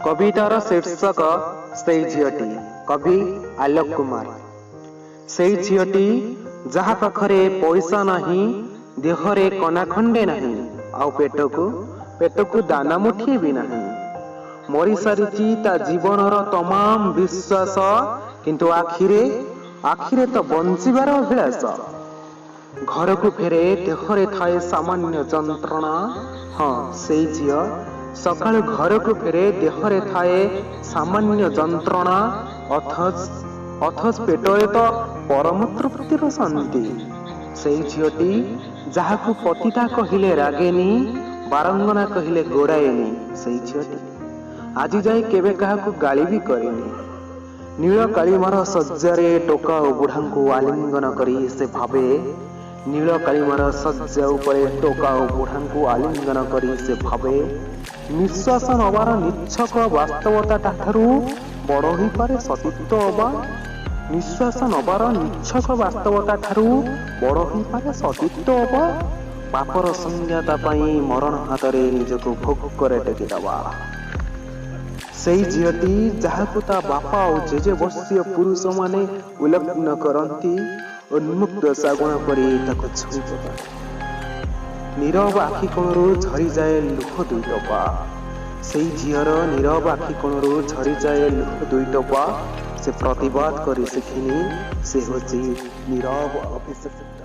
कवितार शीर्षक से झीटी कवि आलोक कुमार। से झीटी जहा पाखरे पैसा नहीं, देहरे कना खंडे नहीं, आउ पेटकू दाना मुठिए भी नहीं, मरी सारी ता जीवनर तमाम विश्वास, किंतु आखिरे तो बंचिबार अभिलाष। घर को फेरे देहरे थाए सामान्य जंत्रणा। हाँ से झील सकाल घर को फेरे देहरे थाए सामान्य जंत्रणा, अथच पेटरे तो परम तृप्तिर शांति। से झीटी जहाकू पतिता कहिले रागेनी, बारंगना कहिले गोड़ाएनी। से झीटी आज जाए केबे काहाकू गाली भी करेनी। नील कालीमार सज्जारे टोका और बुढ़ा को आलिंगन करी से भावे, नील कालीमार सज्जा उपरे टोका और बुढ़ा को आलिंगन करी से भावे, निश्वास नबार निच्छक वास्तवता ठारू बड़ हो पारे सतीत्व अबा। निश्वास नबार निच्छक वास्तवता ठारू बड़ हो पारे सतीत्व अबा। पापर संज्ञाता पाई मरण हाथरे निजको भोग करे टेकी दबा। से झीटी जहाकू ता बापा और जेजे वर्षीय पुरुष माने उल्लग्न करती, उन्मुक्त सागुण परी ताको छुई पका। नीरव आखि कोणरू झरी जाए लुह दुई टपा। से झीर नीरव आखि कोणरू झरी जाए लुह दुई टपा। से प्रतिवाद करी शिखिनी, से होची नीरव अभिषेक।